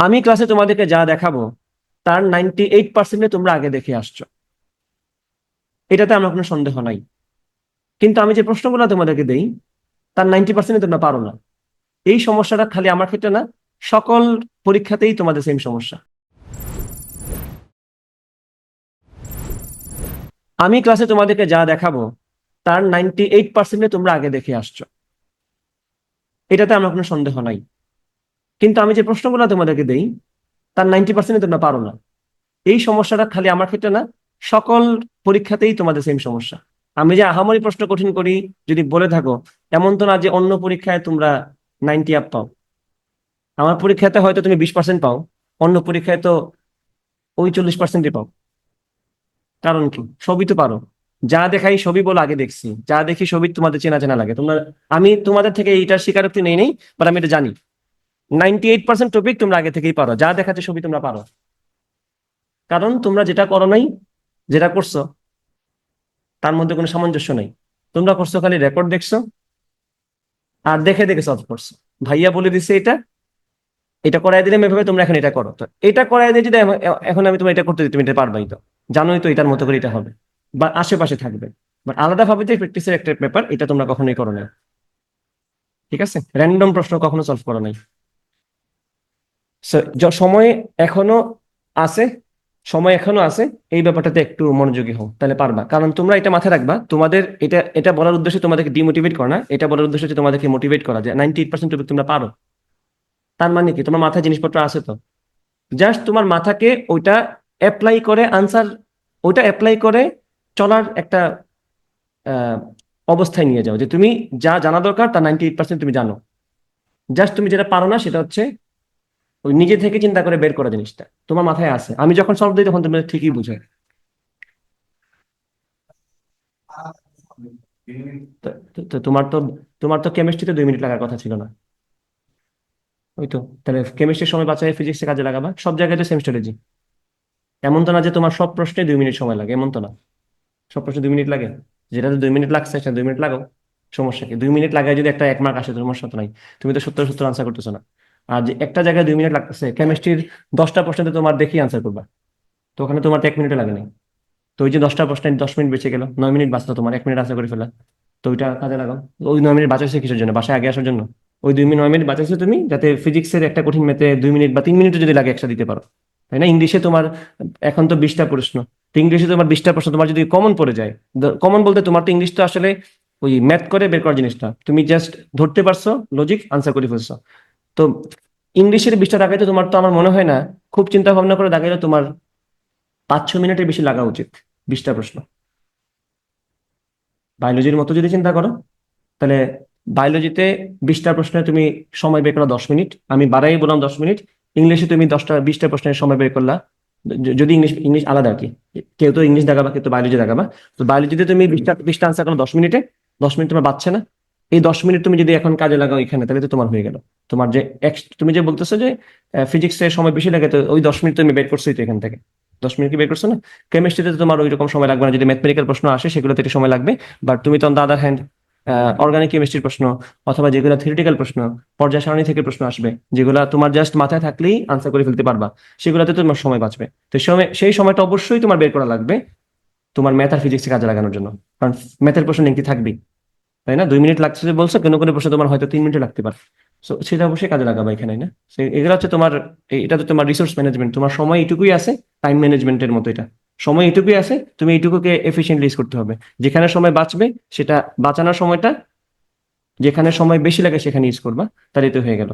আমি ক্লাসে তোমাদেরকে যা দেখাবো তার 98% তোমরা আগে দেখে আসছো, এটাতে আমার কোনো সন্দেহ নাই। কিন্তু আমি যে প্রশ্নগুলো তোমাদেরকে দেই তার 90% তোমরা পারো না। এই সমস্যাটা খালি আমার ক্ষেত্রে না, সকল পরীক্ষাতেই তোমাদের সেম সমস্যা। আমি ক্লাসে তোমাদেরকে যা দেখাবো তার 98% তোমরা আগে দেখে আসছো, এটাতে আমার কোনো সন্দেহ নাই। কিন্তু আমি যে প্রশ্নগুলো তোমাদেরকে দেই তার 90% তোমরা পারো না। এই সমস্যাটা খালি আমার ক্ষেত্রে না, সকল পরীক্ষাতেই তোমাদের সেম সমস্যা। আমি যে আহামরি প্রশ্ন কঠিন করি যদি বলে থাকো, এমন তো না যে অন্য পরীক্ষায় তোমরা 90 আপ পাও। আমার পরীক্ষাতে হয়তো তুমি 20% পাও, অন্য পরীক্ষায় তো ওই 40%ই পাও। কারণ কি? সবই তো পারো। যা দেখাই সবই বলে আগে দেখছি, যা দেখি সবই তোমাদের চেনা চেনা লাগে তোমরা। আমি তোমাদের থেকে এইটার স্বীকারোক্তি নেই, বাট আমি এটা জানি 98% টপিক তোমরা আগে থেকেই পারো, যা দেখাচ্ছে সবই তোমরা পারো। কারণ তোমরা যেটা করো নাই, যেটা করছো তার মধ্যে কোনো সামঞ্জস্য নেই। তোমরা করছো খালি রেকর্ড দেখছো আর দেখে দেখে সলভ করছো। ভাইয়া বলে দিছে এটা, এটা করাই দিলে এভাবে তোমরা এখন এটা করো। তো এটা করাই দিয়ে যদি এখন আমি তোমার এটা করতে দিই, তুমি এটা পারবাই তো। জানোই তো এটার মতো করে এটা হবে বা আশেপাশে থাকবে। বাট আলাদা ভাবে যে প্র্যাকটিসের একটা ব্যাপার, এটা তোমরা কখনোই করো না। ঠিক আছে, র্যান্ডম প্রশ্ন কখনো সলভ করো নাই। So, সময় এখনো আছে, সময় এখনো আছে। এই ব্যাপারটাতে একটু মনোযোগী হও, তাহলে পারবা। কারণ তোমরা এটা মাথায় রাখবা, তোমাদের এটা এটা বলার উদ্দেশ্যে তোমাদেরকে ডিমোটিভেট করা না, এটা বলার উদ্দেশ্য হচ্ছে তোমাদেরকে মোটিভেট করা, যে 98% টপিক তোমরা পারো। তার মানে কি? তোমার মাথায় জিনিসপত্র আছে তো, জাস্ট তোমার মাথাকে ওইটা অ্যাপ্লাই করে আনসার, ওইটা অ্যাপ্লাই করে চলার একটা আহ, অবস্থায় নিয়ে যাও, যে তুমি যা জানা দরকার তার 98% তুমি জানো। জাস্ট তুমি যেটা পারো না সেটা হচ্ছে ওই নিজে থেকে চিন্তা করে বের করা জিনিসটা তোমার মাথায় আছে। আমি যখন সলভ দিই তখন তুমি ঠিকই বুঝো। তো তোমার তো কেমিস্ট্রিতে 2 মিনিট লাগার কথা ছিল না? ওই তো, তাহলে কেমিস্ট্রির সময় বাঁচায় ফিজিক্সে কাজে লাগাবা। সব জায়গায় তো সেম স্ট্র্যাটেজি। এমন তো না যে তোমার সব প্রশ্নে 2 মিনিট সময় লাগে, এমন তো না। সব প্রশ্নে 2 মিনিট লাগে, যেটাতে 2 মিনিট লাগছে সেটা 2 মিনিট লাগাও। সমস্যা কি? 2 মিনিট লাগায় যদি একটা 1 মার্ক আসে, তো সমস্যা তো নাই। তুমি তো 70 70 আনসার করতেছো না। আর যে একটা জায়গায় 2 মিনিট লাগতেছে, কেমিস্ট্রির 10টা প্রশ্নতে তোমার দেখি আনসার করবা, তো ওখানে তোমার তো 1 মিনিটও লাগে নাই। তো ওই যে 10টা প্রশ্নে 10 মিনিট বেঁচে গেল, 9 মিনিট বাঁচলো, তোমার 1 মিনিট আনসার করে ফেলা। তো ওইটা কাজে লাগাও। ওই 9 মিনিট বাঁচাইছো কিসের জন্য? বাসায় আগে আসার জন্য? ওই 9 মিনিট বাঁচাইছো তুমি যাতে ফিজিক্সের একটা কঠিন ম্যাথে 2 মিনিট বা 3 মিনিটও যদি লাগে একসাথে দিতে পারো। তাই না? ইংলিশে তোমার এখন তো 20টা প্রশ্ন, তো ইংলিশে তোমার 20টা প্রশ্ন তোমার যদি কমন পড়ে যায়, কমন বলতে তোমার তো ইংলিশ তো আসলে ওই ম্যাথ করে বের করার জিনিসটা, তুমি জাস্ট ধরতে পারছো, লজিক আনসার করে ফেলছো। তো ইংলিশের 20টা দাগাইতে তোমার তো আমার মনে হয় না, খুব চিন্তা ভাবনা করে দাগাইলে তোমার 5-6 মিনিটের বেশি লাগা উচিত 20টা প্রশ্ন। বায়োলজির মতো যদি চিন্তা করো, তাহলে বায়োলজিতে 20টা প্রশ্নে তুমি সময় বের করলা 10 মিনিট, আমি বাড়াই বললাম 10 মিনিট। ইংলিশে তুমি 20টা প্রশ্নের সময় বের করলা, যদি ইংলিশ ইংলিশ আলাদা আর কি। কেউ তো ইংলিশ দেখাবা, কেউ তো বায়োলজি দেখাবা। তো বায়োলজিতে তুমি 20টা আনসার করলো 10 মিনিটে, 10 মিনিট তোমার বাঁচছে না? এই 10 মিনিট তুমি যদি এখন কাজে লাগাও এখানে, তাহলে তো তোমার হয়ে গেল। তোমার যে তুমি যে বলতেছো যে ফিজিক্সে সময় বেশি লাগে, তো ওই 10 মিনিট তুমি বের করছোই তো এখান থেকে। 10 মিনিট কি বের করছো না? কেমিস্ট্রিতে তো তোমার ওই রকম সময় লাগবে না, যদি ম্যাথমেটিক্যাল প্রশ্ন আসে সেগুলোতে একটু সময় লাগবে। বাট তুমি তো on the other hand organic কেমিস্ট্রির প্রশ্ন অথবা যেগুলো থিওরিটিক্যাল প্রশ্ন, পর্যায় সারণী থেকে প্রশ্ন আসবে, যেগুলো তোমার জাস্ট মাথায় থাকলেই আনসার করে ফেলতে পারবা, সেগুলোতে তোমার সময় বাঁচবে। তো সেই সময়টা অবশ্যই তোমার বের করা লাগবে তোমার ম্যাথ আর ফিজিক্সে কাজে লাগানোর জন্য। কারণ ম্যাথের প্রশ্ন লিঙ্কই থাকবেই, তাই না? 2 মিনিট লাগছে যে বলছো, কোনো কোনো প্রশ্ন তোমার হয়তো 3 মিনিটে লাগতে পারে। তো সেটা অবশ্যই কাজে লাগাবে এখানে, না? এগুলো হচ্ছে তোমার, এটা তো তোমার রিসোর্স ম্যানেজমেন্ট। তোমার সময় এইটুকুই আছে, টাইম ম্যানেজমেন্টের মতো এটা। সময় এইটুকুই আছে, তুমি এইটুকুকে এফিসিয়েন্টলি ইউজ করতে হবে। যেখানে সময় বাঁচবে সেটা বাঁচানোর সময়টা, যেখানে সময় বেশি লাগে সেখানে ইউজ করবা, তাহলে তো হয়ে গেল।